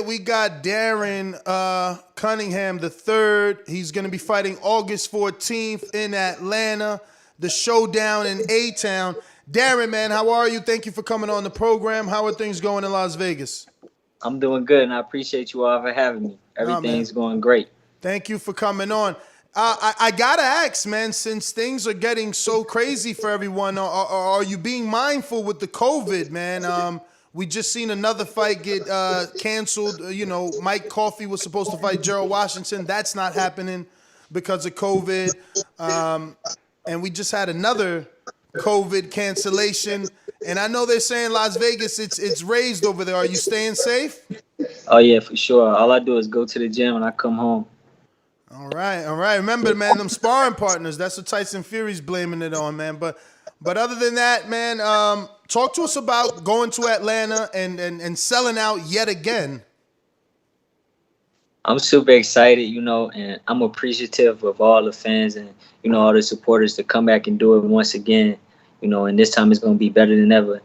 We got Darren Cunningham the third. He's going to be fighting August 14th in Atlanta, the showdown in A-Town. Darren, man, how are you? Thank you for coming on the program. How are things going in Las Vegas? I'm doing good, and I appreciate you all for having me. Everything's going great. Thank you for coming on. I got to ask, man, since things are getting so crazy for everyone, are you being mindful with the COVID, man? We just seen another fight get canceled. Mike Coffey was supposed to fight Gerald Washington. That's not happening because of COVID. And we just had another COVID cancellation. And I know they're saying Las Vegas, it's raised over there. Are you staying safe? Oh, yeah, for sure. All I do is go to the gym and I come home. All right. Remember, man, them sparring partners, that's what Tyson Fury's blaming it on, man. But other than that, man, talk to us about going to Atlanta and selling out yet again. I'm super excited, and I'm appreciative of all the fans and, all the supporters to come back and do it once again, and this time it's going to be better than ever.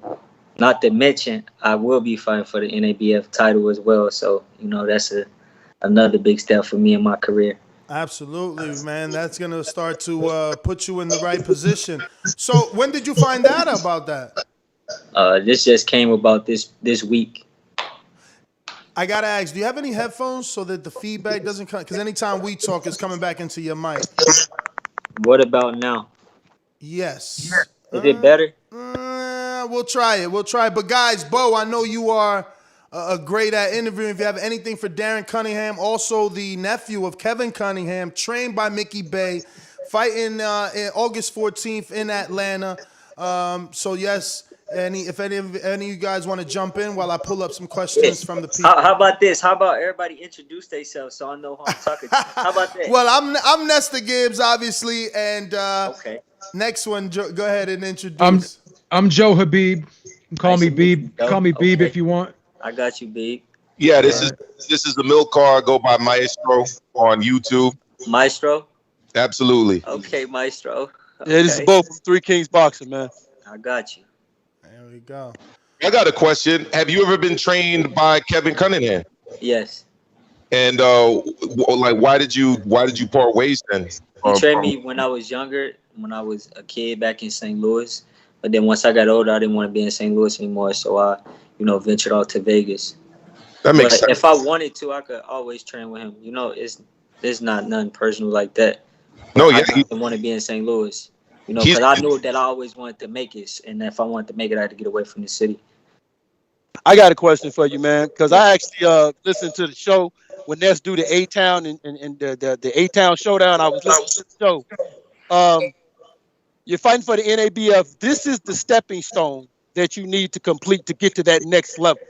Not to mention, I will be fighting for the NABF title as well. So, that's another big step for me in my career. Absolutely, man. That's going to start to put you in the right position. So when did you find out about that? This just came about this week. I got to ask, do you have any headphones so that the feedback doesn't come? Because anytime we talk, it's coming back into your mic. What about now? Yes. Is it better? We'll try it. But guys, Bo, I know you are great at interviewing. If you have anything for Darren Cunningham, also the nephew of Kevin Cunningham, trained by Mickey Bay, fighting in August 14th in Atlanta. So yes, if any of you guys want to jump in while I pull up some questions from the people. How about this? How about everybody introduce themselves so I know who I'm talking to? How about that? Well, I'm Nestor Gibbs, obviously, and okay. Next one, go ahead and introduce. I'm Joe Habib. Call me Beeb. Call me Beeb if you want. I got you, Beeb. Yeah, this is the milk car. Go by Maestro on YouTube. Maestro? Absolutely. Okay, Maestro. Okay. Yeah, this is Bo from Three Kings Boxing, man. I got you. There we go. I got a question. Have you ever been trained by Kevin Cunningham? Yes. And why did you part ways then? He trained me when I was younger, when I was a kid back in St. Louis. But then once I got older, I didn't want to be in St. Louis anymore, so I, ventured out to Vegas. That makes sense. If I wanted to, I could always train with him. It's not nothing personal like that. No, I didn't want to be in St. Louis, because I knew that I always wanted to make it, and if I wanted to make it, I had to get away from the city. I got a question for you, man, because I actually listened to the show when Ness do the A-Town and the A-Town showdown. I was listening to the show. You're fighting for the NABF. This is the stepping stone that you need to complete to get to that next level.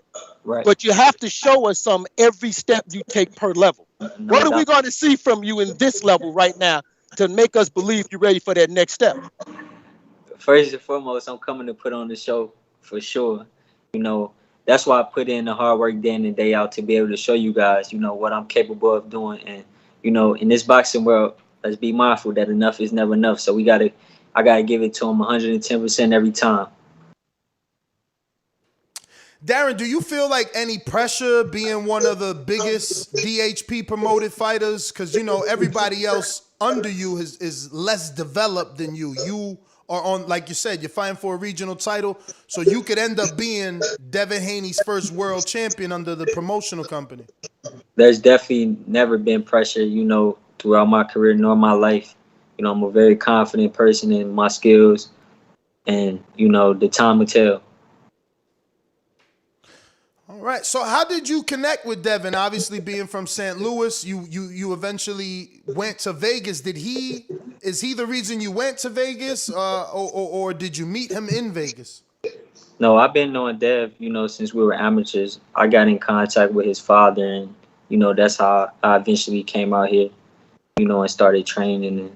Right. But you have to show us every step you take per level. What are we going to see from you in this level right now to make us believe you're ready for that next step? First and foremost, I'm coming to put on the show for sure. That's why I put in the hard work day in and day out to be able to show you guys, what I'm capable of doing. And, in this boxing world, let's be mindful that enough is never enough. So I got to give it to them 110% every time. Darren, do you feel like any pressure being one of the biggest DHP promoted fighters? Because, everybody else under you is less developed than you. You are on, like you said, you're fighting for a regional title. So you could end up being Devin Haney's first world champion under the promotional company. There's definitely never been pressure, throughout my career nor my life. I'm a very confident person in my skills, and, the time will tell. All right. So how did you connect with Devin? Obviously, being from St. Louis, you eventually went to Vegas. Is he the reason you went to Vegas, or did you meet him in Vegas? No, I've been knowing Dev, since we were amateurs. I got in contact with his father, and, that's how I eventually came out here, and started training, and,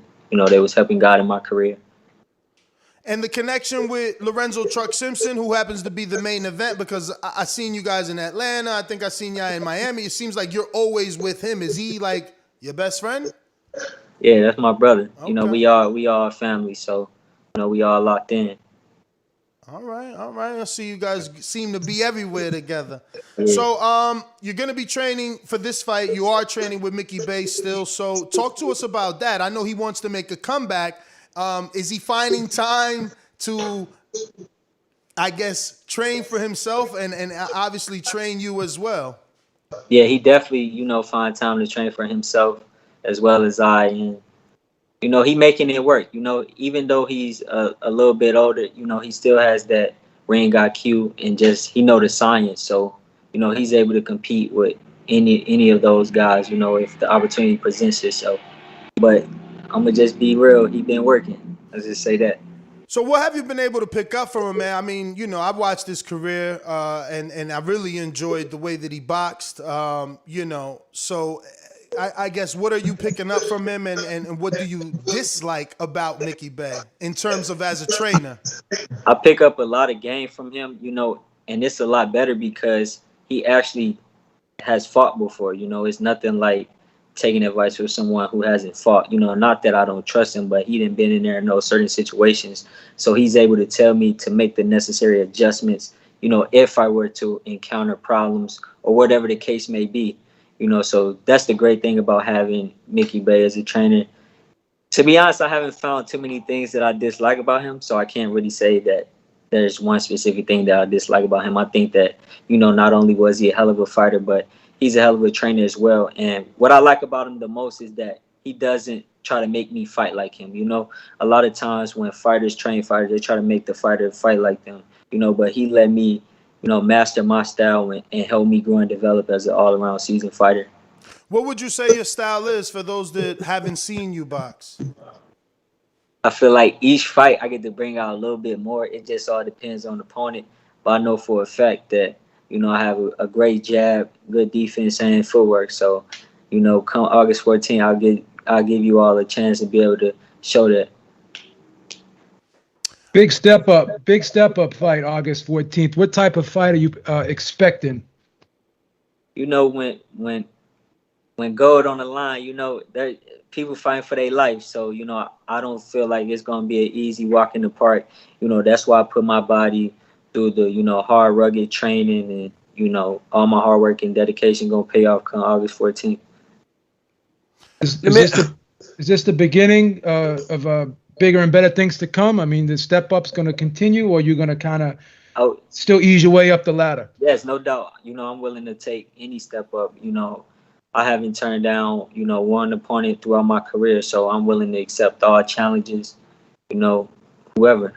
they was helping guide in my career. And the connection with Lorenzo Truck Simpson, who happens to be the main event, because I seen you guys in Atlanta. I think I seen y'all in Miami. It seems like you're always with him. Is he like your best friend? Yeah, that's my brother. Okay. We all family, so we all locked in. All right, all right. I see you guys seem to be everywhere together. Yeah. So, you're gonna be training for this fight. You are training with Mickey Bay still. So, talk to us about that. I know he wants to make a comeback. Is he finding time to, I guess, train for himself and obviously train you as well? Yeah, he definitely, find time to train for himself as well as I. And, he making it work. Even though he's a little bit older, he still has that ring IQ and just, he know the science. So, he's able to compete with any of those guys, if the opportunity presents itself. But I'm going to just be real. He been working. Let's just say that. So what have you been able to pick up from him, man? I mean, I've watched his career, and I really enjoyed the way that he boxed. So I guess what are you picking up from him, and what do you dislike about Mickey Bay in terms of as a trainer? I pick up a lot of game from him, and it's a lot better because he actually has fought before. It's nothing like taking advice from someone who hasn't fought. Not that I don't trust him, but he didn't been in there in those certain situations. So he's able to tell me to make the necessary adjustments, if I were to encounter problems or whatever the case may be. So that's the great thing about having Mickey Bay as a trainer. To be honest, I haven't found too many things that I dislike about him, so I can't really say that there's one specific thing that I dislike about him. I think that, not only was he a hell of a fighter, but he's a hell of a trainer as well. And what I like about him the most is that he doesn't try to make me fight like him. A lot of times when fighters train fighters, they try to make the fighter fight like them, but he let me, master my style and help me grow and develop as an all-around seasoned fighter. What would you say your style is for those that haven't seen you box? I feel like each fight I get to bring out a little bit more. It just all depends on the opponent. But I know for a fact that, I have a great jab, good defense, and footwork. So, come August 14th, I'll give you all a chance to be able to show that. Big step up fight August 14th. What type of fight are you expecting? When gold on the line, there people fighting for their life. So, I don't feel like it's gonna be an easy walk in the park. That's why I put my body through the, hard, rugged training, and, all my hard work and dedication gonna pay off come August 14th. Is this the beginning of bigger and better things to come? I mean, the step up's gonna continue, or you're gonna kind of still ease your way up the ladder? Yes, no doubt. I'm willing to take any step up. I haven't turned down, one opponent throughout my career, so I'm willing to accept all challenges, whoever.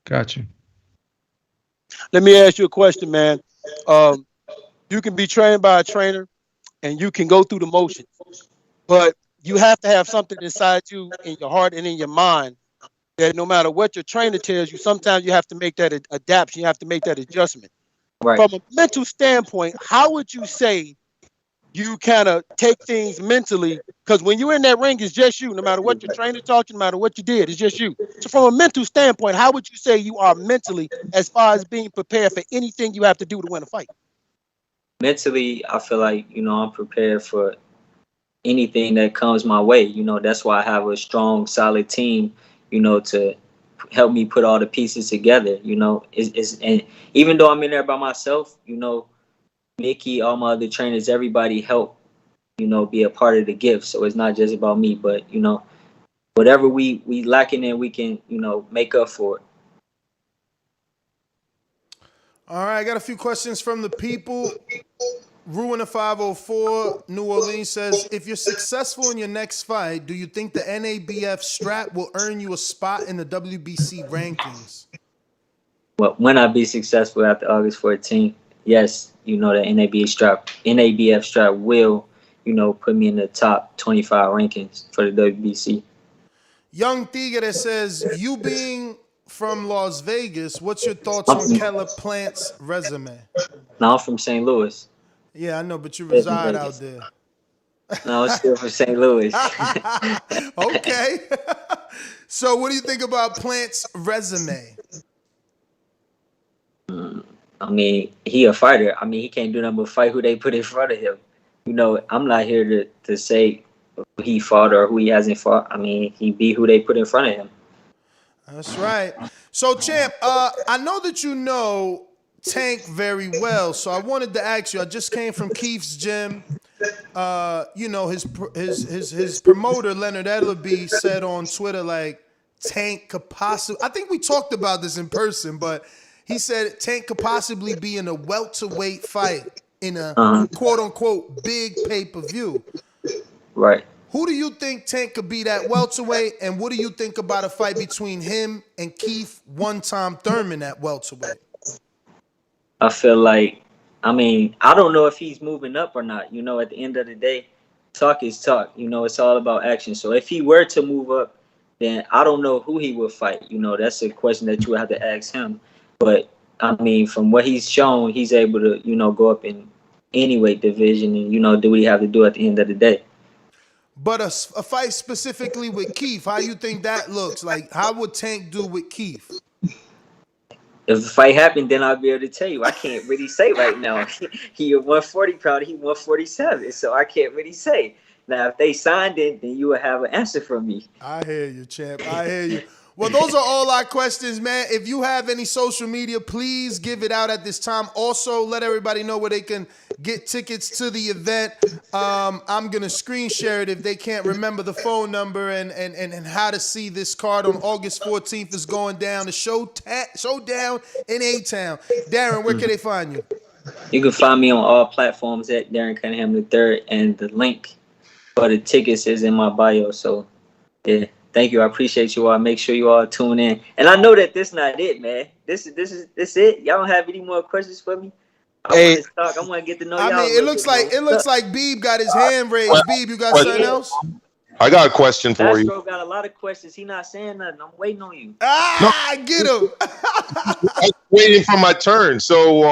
Gotcha. Let me ask you a question, man. You can be trained by a trainer and you can go through the motions, but you have to have something inside you, in your heart and in your mind, that no matter what your trainer tells you, sometimes you have to make that adaptation, you have to make that adjustment. Right. From a mental standpoint, how would you say you kind of take things mentally? Because when you're in that ring, it's just you. No matter what your trainer taught you, no matter what you did, it's just you. So from a mental standpoint, how would you say you are mentally as far as being prepared for anything you have to do to win a fight? Mentally, I feel like, I'm prepared for anything that comes my way. That's why I have a strong, solid team, to help me put all the pieces together. And even though I'm in there by myself, Mickey, all my other trainers, everybody help, be a part of the gift. So it's not just about me, but, whatever we lacking in, we can, make up for it. All right, I got a few questions from the people. Ruiner 504 New Orleans says, if you're successful in your next fight, do you think the NABF strap will earn you a spot in the WBC rankings? Well, when I be successful after August 14th, yes, the NABF strap will, put me in the top 25 rankings for the WBC. Young Tigre says, you being from Las Vegas, what's your thoughts on Caleb Plant's resume? No, I'm from St. Louis. Yeah, I know, but you reside out there. No, I'm still from St. Louis. Okay. So what do you think about Plant's resume? I mean, he a fighter. I mean, he can't do nothing but fight who they put in front of him. I'm not here to say who he fought or who he hasn't fought. I mean, he beat who they put in front of him. That's right. So, champ, I know that you know Tank very well, so I wanted to ask you. I just came from Keith's gym. You know, his promoter Leonard Ellerby said on Twitter like Tank could possibly. I think we talked about this in person, but he said Tank could possibly be in a welterweight fight in a quote unquote big pay-per-view. Right. Who do you think Tank could be that welterweight, and what do you think about a fight between him and Keith one-time Thurman at welterweight? I feel like, I mean, I don't know if he's moving up or not. You know, at the end of the day, talk is talk. You know, it's all about action. So if he were to move up, then I don't know who he would fight. You know, that's a question that you would have to ask him. But, I mean, from what he's shown, he's able to, you know, go up in any weight division and, you know, do what he have to do at the end of the day. But a fight specifically with Keith, how you think that looks? Like, how would Tank do with Keith? If the fight happened, then I'll be able to tell you. I can't really say right now. He a 140 pounder, he 147, so I can't really say. Now, if they signed it, then you will have an answer from me. I hear you, champ. I hear you. Well, those are all our questions, man. If you have any social media, please give it out at this time. Also, let everybody know where they can get tickets to the event. I'm going to screen share it if they can't remember the phone number and how to see this card on August 14th is going down. The showdown in A-Town. Darren, where can they find you? You can find me on all platforms at Darren Cunningham III, and the link for the tickets is in my bio. So, yeah. Thank you. I appreciate you all. Make sure you all tune in. And I know that this not it, man. This it. Y'all don't have any more questions for me? I want to talk. I want to get to know y'all. I mean, it looks like Beeb got his hand raised. Beeb, you got something else? I got a question for you. Astro got a lot of questions. He not saying nothing. I'm waiting on you. Get him. I'm waiting for my turn. So,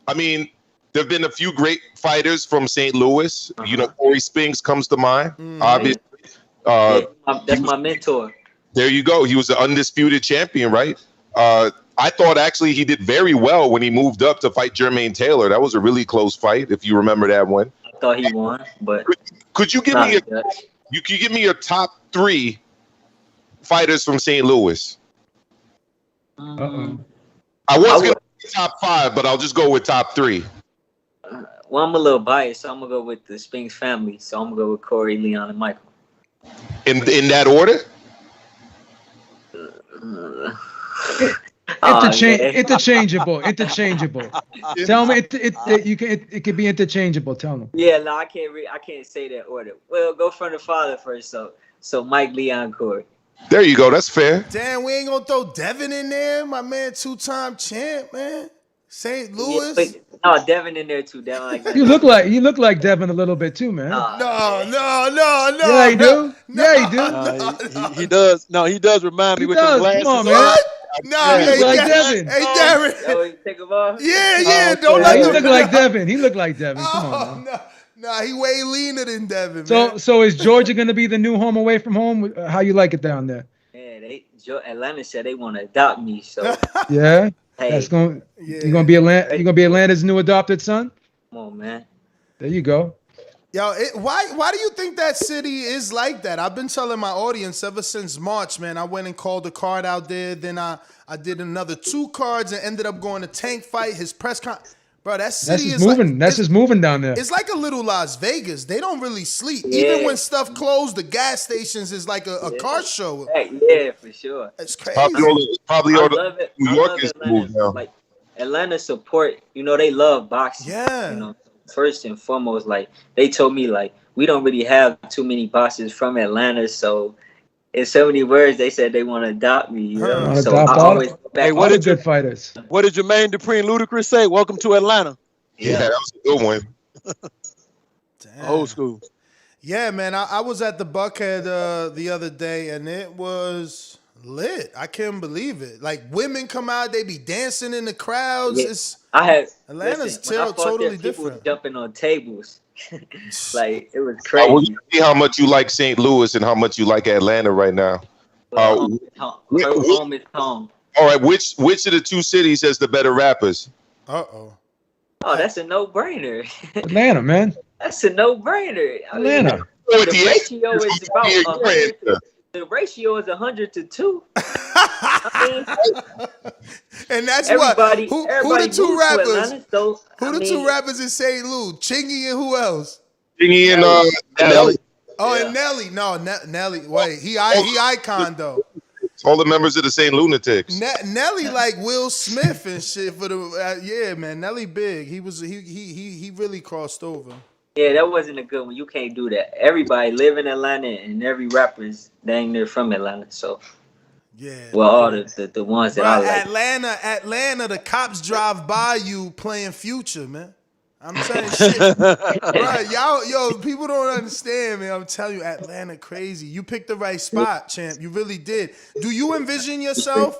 I mean, there have been a few great fighters from St. Louis. You know, Corey Spinks comes to mind. Obviously. That's my mentor. There you go. He was the undisputed champion, right? I thought actually he did very well when he moved up to fight Jermaine Taylor. That was a really close fight, if you remember that one. I thought he won, but could you give me your top 3 fighters from St. Louis? I was going to say top 5, but I'll just go with top 3. Well, I'm a little biased, so I'm gonna go with the Spinks family. So I'm gonna go with Corey, Leon, and Michael. In that order? Interchangeable. Tell me it could be interchangeable. Tell them. Yeah, no, I can't say that order. Well, go from the father first. So Mike, Leon, Corey. There you go. That's fair. Damn, we ain't gonna throw Devin in there, my man, 2-time champ, man. St. Louis. Yeah, no, Devin in there too. Devin like that. You look like Devin a little bit too, man. No. Yeah, you do. He does. No, he does remind me with the glasses. Come on, man. What? No, he look like Devin. Hey, Darren. Oh, take him off? Yeah. Oh, Don't let he him. look like Devin. He look like Devin. Come on, man. No, he way leaner than Devin, man. So is Georgia going to be the new home away from home? How you like it down there? Yeah, Atlanta said they want to adopt me. So yeah. Hey, you're gonna be Atlanta's new adopted son. Come on, man. There you go. Yo, why do you think that city is like that? I've been telling my audience ever since March, man. I went and called a card out there. Then I did another 2 cards and ended up going to Tank fight, his press con. Bro, that city is moving. That's just moving down there. It's like a little Las Vegas. They don't really sleep. Yeah. Even when stuff closed, the gas stations is like a car show. Yeah, for sure. It's crazy. Probably all the New Yorkers move now. Like Atlanta support, you know, they love boxing. Yeah. You know, first and foremost, like they told me, like we don't really have too many boxers from Atlanta, so in so many words, they said they want to adopt me. You know? So I always go back. Hey, what are good fighters? What did Jermaine Dupri and Ludacris say? Welcome to Atlanta. Yeah, that was a good one. Damn. Old school. Yeah, man. I was at the Buckhead the other day, and it was lit. I can't believe it. Like women come out, they be dancing in the crowds. Yeah. Atlanta's People totally different. Jumping on tables. Like it was crazy. We'll see how much you like St. Louis and how much you like Atlanta right now. Home is home. All right, which of the 2 cities has the better rappers? Oh, that's a no-brainer. Atlanta, man. That's a no-brainer. Atlanta. The ratio is about 100 to 2. And that's everybody, what? Who everybody the two moved to rappers? Atlanta, so Who the two rappers in St. Louis? Chingy and who else? Chingy and Nelly. Oh, Yeah. and Nelly. No, Nelly. Wait, he icon though. All the members of the St. Lunatics. Nelly like Will Smith and shit for the yeah, man. Nelly big. He really crossed over. Yeah, that wasn't a good one. You can't do that. Everybody live in Atlanta, and every rapper's dang near from Atlanta. So, yeah. Well, all the ones that I like. Atlanta, the cops drive by you playing Future, man. I'm saying shit. Right, y'all, people don't understand, man. I'm telling you, Atlanta crazy. You picked the right spot, champ. You really did. Do you envision yourself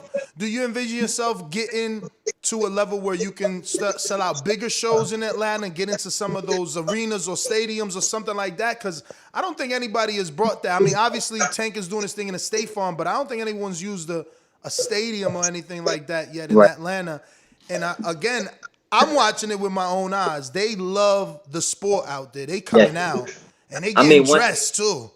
getting to a level where you can sell out bigger shows in Atlanta and get into some of those arenas or stadiums or something like that? Because I don't think anybody has brought that. I mean, obviously, Tank is doing his thing in a State Farm, but I don't think anyone's used a stadium or anything like that yet in Atlanta. And again, I'm watching it with my own eyes. They love the sport out there. They coming out and they getting dressed too.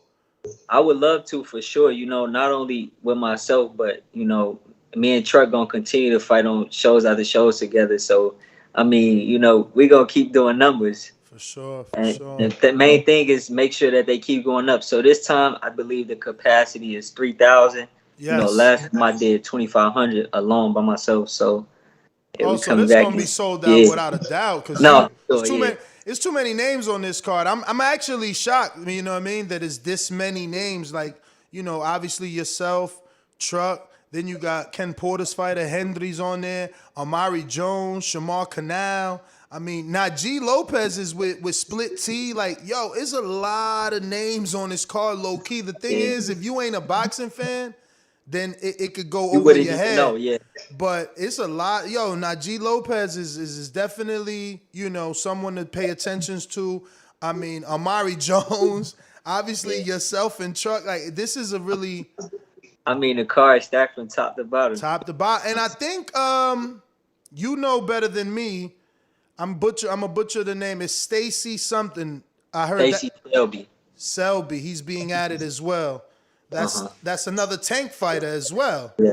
I would love to, for sure. You know, not only with myself, but you know, me and Truck gonna continue to fight on shows after shows together. So, I mean, you know, we gonna keep doing numbers. For sure. And the main thing is make sure that they keep going up. So this time, I believe the capacity is 3,000. Yes. You know, last time I did 2,500 alone by myself. So. So this is gonna be sold out without a doubt. Because it's too many names on this card. I'm actually shocked. You know what I mean? That is this many names. Like, you know, obviously yourself, Truck. Then you got Ken Porter's fighter, Hendry's on there. Amari Jones, Shamar Canal. I mean, Najee Lopez is with Split T. Like, yo, it's a lot of names on this card, low key. The thing is, if you ain't a boxing fan, then it could go over your head. But it's a lot. Yo, Najee Lopez is definitely, you know, someone to pay attention to. I mean, Amari Jones, obviously yourself and Truck. Like, this is a really... I mean, the card is stacked from top to bottom. Top to bottom. And I think you know better than me. I'm a butcher the name. It's Stacy something. I heard Stacy Selby. He's being added as well. That's another Tank fighter as well. Yeah.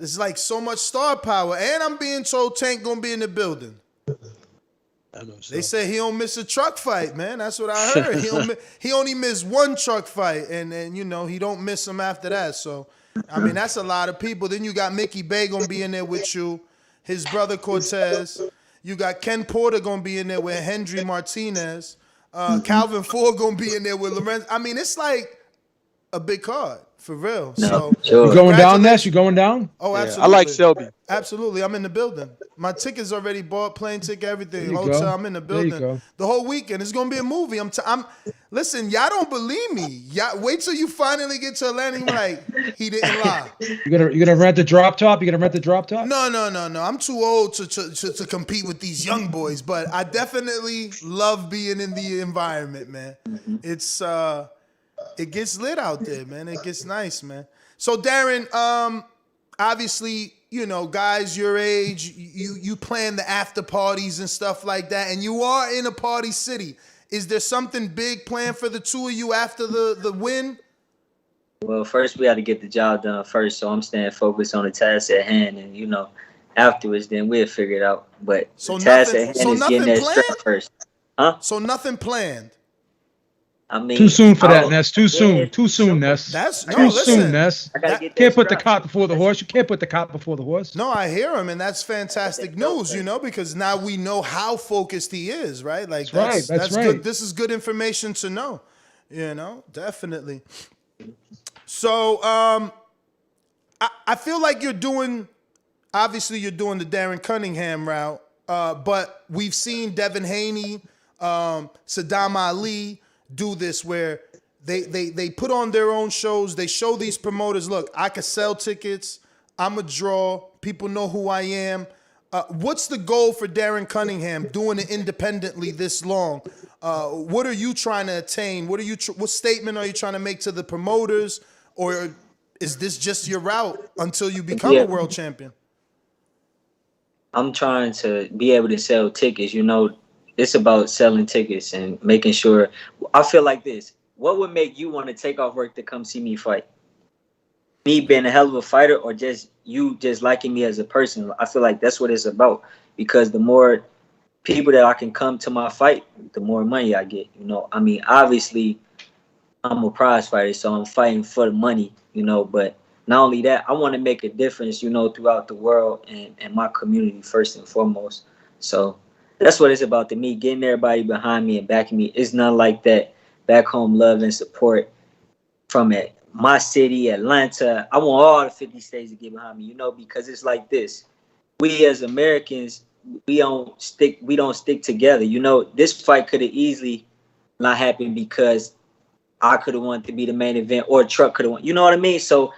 It's like so much star power. And I'm being told Tank gonna be in the building. I know so. They say he don't miss a Truck fight, man. That's what I heard. He only missed one Truck fight, and you know, he don't miss them after that. So, I mean, that's a lot of people. Then you got Mickey Bay gonna be in there with you, his brother Cortez. You got Ken Porter gonna be in there with Hendry Martinez. Calvin Ford gonna be in there with Lorenz. I mean, it's like a big card for real. No, so you going down, Ness? You going down? Oh, Yeah, absolutely. I like Selby. Absolutely, I'm in the building. My ticket's already bought, plane ticket, everything. There you Hotel, go. I'm in the building. There you go. The whole weekend. It's gonna be a movie. Listen, y'all don't believe me. Y'all wait till you finally get to Atlanta. And you're like, he didn't lie. You gonna rent the drop top? You gonna rent the drop top? No. I'm too old to compete with these young boys, but I definitely love being in the environment, man. It's it gets lit out there, man. It gets nice, man. So Darren, obviously, you know, guys your age, you plan the after parties and stuff like that, and you are in a party city. Is there something big planned for the two of you after the win? Well, first we got to get the job done first, so I'm staying focused on the task at hand, and you know, afterwards then we'll figure it out. But the task at hand is getting that straight first, huh? So nothing planned. I mean, Too soon for that, Ness. Too soon. Too soon, Ness. Too soon, Ness. Can't put the cart before the horse. You can't put the cart before the horse. No, I hear him, and that's fantastic news, you know, because now we know how focused he is, right? Like that's right. Good. This is good information to know, you know, definitely. So I feel like you're doing the Darren Cunningham route, but we've seen Devin Haney, Saddam Ali do this where they put on their own shows. They show these promoters, look, I can sell tickets. I'm a draw. People know who I am. What's the goal for Darren Cunningham doing it independently this long? What are you trying to attain? What statement are you trying to make to the promoters? Or is this just your route until you become a world champion? I'm trying to be able to sell tickets. You know, it's about selling tickets and making sure. I feel like this. What would make you want to take off work to come see me fight? me being a hell of a fighter or just you just liking me as a person. I feel like that's what it's about, because the more people that I can come to my fight, the more money I get. You know, I mean, obviously I'm a prize fighter, so I'm fighting for the money, you know, but not only that, I want to make a difference, you know, throughout the world and my community first and foremost. So that's what it's about to me, getting everybody behind me and backing me. It's not like that back home love and support from it. My city, Atlanta. I want all the 50 states to get behind me, you know, because it's like this. We as Americans, we don't stick together. You know, this fight could have easily not happened because I could have wanted to be the main event, or Truck could have won. You know what I mean? So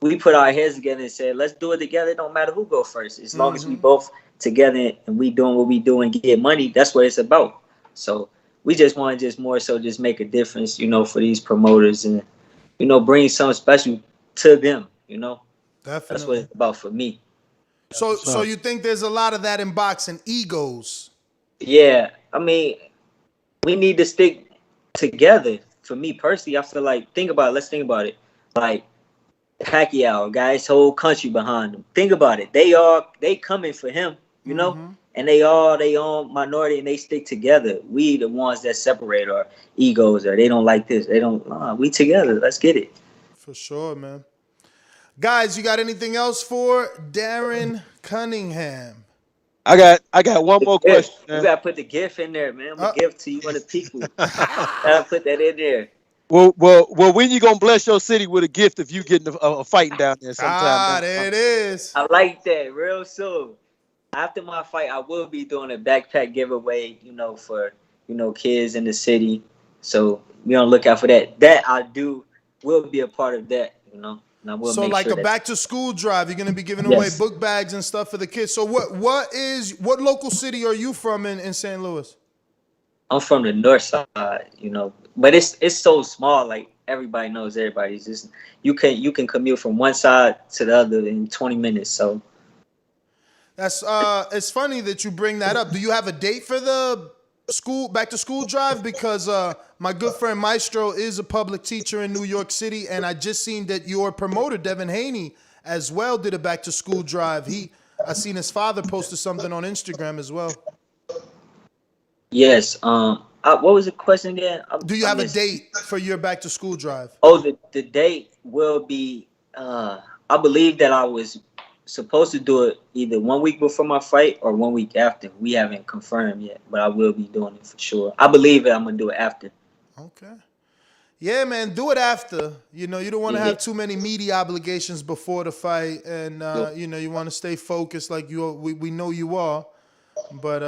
we put our heads together and said, let's do it together. It don't matter who go first. As long as we both together and we doing what we do and get money, that's what it's about. So we just want to just more so just make a difference, you know, for these promoters and, you know, bring something special to them, you know. Definitely. That's what it's about for me. So you think there's a lot of that in boxing, egos? Yeah, I mean, we need to stick together. For me personally, I feel like, let's think about it. Like Pacquiao, guys, whole country behind him. Think about it. They coming for him, you know? And they own minority and they stick together. We the ones that separate our egos, or they don't like this. They don't, we together. Let's get it. For sure, man. Guys, you got anything else for Darren Cunningham? I got one more question. You gotta put the gift in there, man. I'm gonna give to you and the people. Gotta put that in there. Well, when you gonna bless your city with a gift if you getting a fighting down there sometime? There it is. I like that. Real soon. After my fight, I will be doing a backpack giveaway, you know, for, you know, kids in the city. So be on the lookout for that. That will be a part of that, you know. So like a back to school drive, you're gonna be giving away book bags and stuff for the kids. So what local city are you from in St. Louis? I'm from the north side, you know, but it's so small. Like everybody knows everybody. It's just you can commute from one side to the other in 20 minutes. So that's it's funny that you bring that up. Do you have a date for the back to school drive? Because my good friend Maestro is a public teacher in New York City, and I just seen that your promoter Devin Haney as well did a back to school drive. I seen his father posted something on Instagram as well. Yes. What was the question again? Do you have a date for your back to school drive? Oh, the date will be. I believe that I was supposed to do it either 1 week before my fight or 1 week after. We haven't confirmed yet, but I will be doing it for sure. I believe that I'm gonna do it after. Okay. Yeah, man, do it after. You know, you don't want to have too many media obligations before the fight, and you know, you want to stay focused like we know you are. But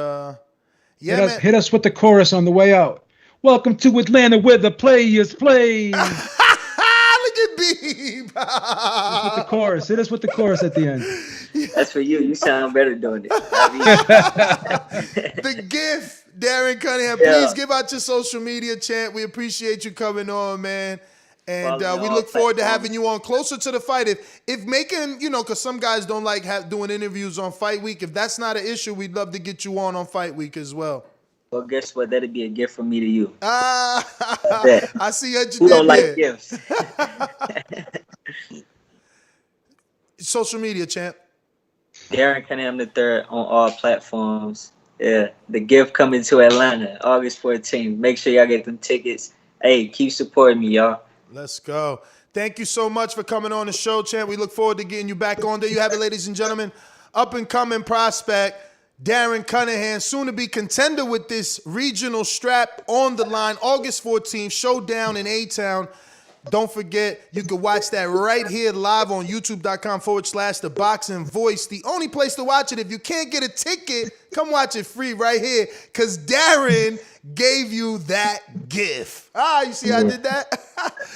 yeah, hit us with the chorus on the way out. Welcome to Atlanta, where the players play. Look at Beeb. With the chorus. Hit us with the chorus at the end. That's for you. You sound better doing it. The gift, Darren Cunningham. Please give out your social media, champ. We appreciate you coming on, man. And we look forward to having you on closer to the fight. If making, you know, because some guys don't like doing interviews on fight week. If that's not an issue, we'd love to get you on fight week as well. Well, guess what? That'd be a gift from me to you. I see what you Who did don't like gifts? Social media, champ. Darren Cunningham III on all platforms. Yeah, the gift coming to Atlanta, August 14th. Make sure y'all get them tickets. Hey, keep supporting me, y'all. Let's go. Thank you so much for coming on the show, champ. We look forward to getting you back on. There you have it, ladies and gentlemen. Up and coming prospect, Darren Cunningham, soon to be contender with this regional strap on the line. August 14th, showdown in A-Town. Don't forget, you can watch that right here live on youtube.com/ThaBoxingVoice. The only place to watch it. If you can't get a ticket, come watch it free right here, because Darren gave you that gift. You see how I did that?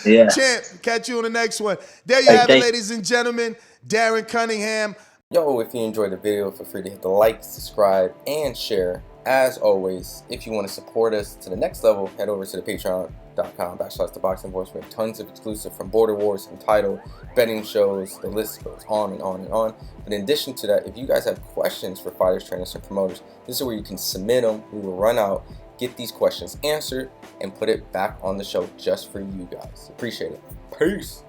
Yeah. Champ, catch you on the next one. There you have it, ladies and gentlemen. Darren Cunningham. Yo, if you enjoyed the video, feel free to hit the like, subscribe, and share. As always, if you want to support us to the next level, head over to the patreon.com/ThaBoxingVoice. We have tons of exclusive from Border Wars, Entitled, betting shows, the list goes on and on and on. But in addition to that, if you guys have questions for fighters, trainers, and promoters, this is where you can submit them. We will run out, get these questions answered, and put it back on the show just for you guys. Appreciate it. Peace.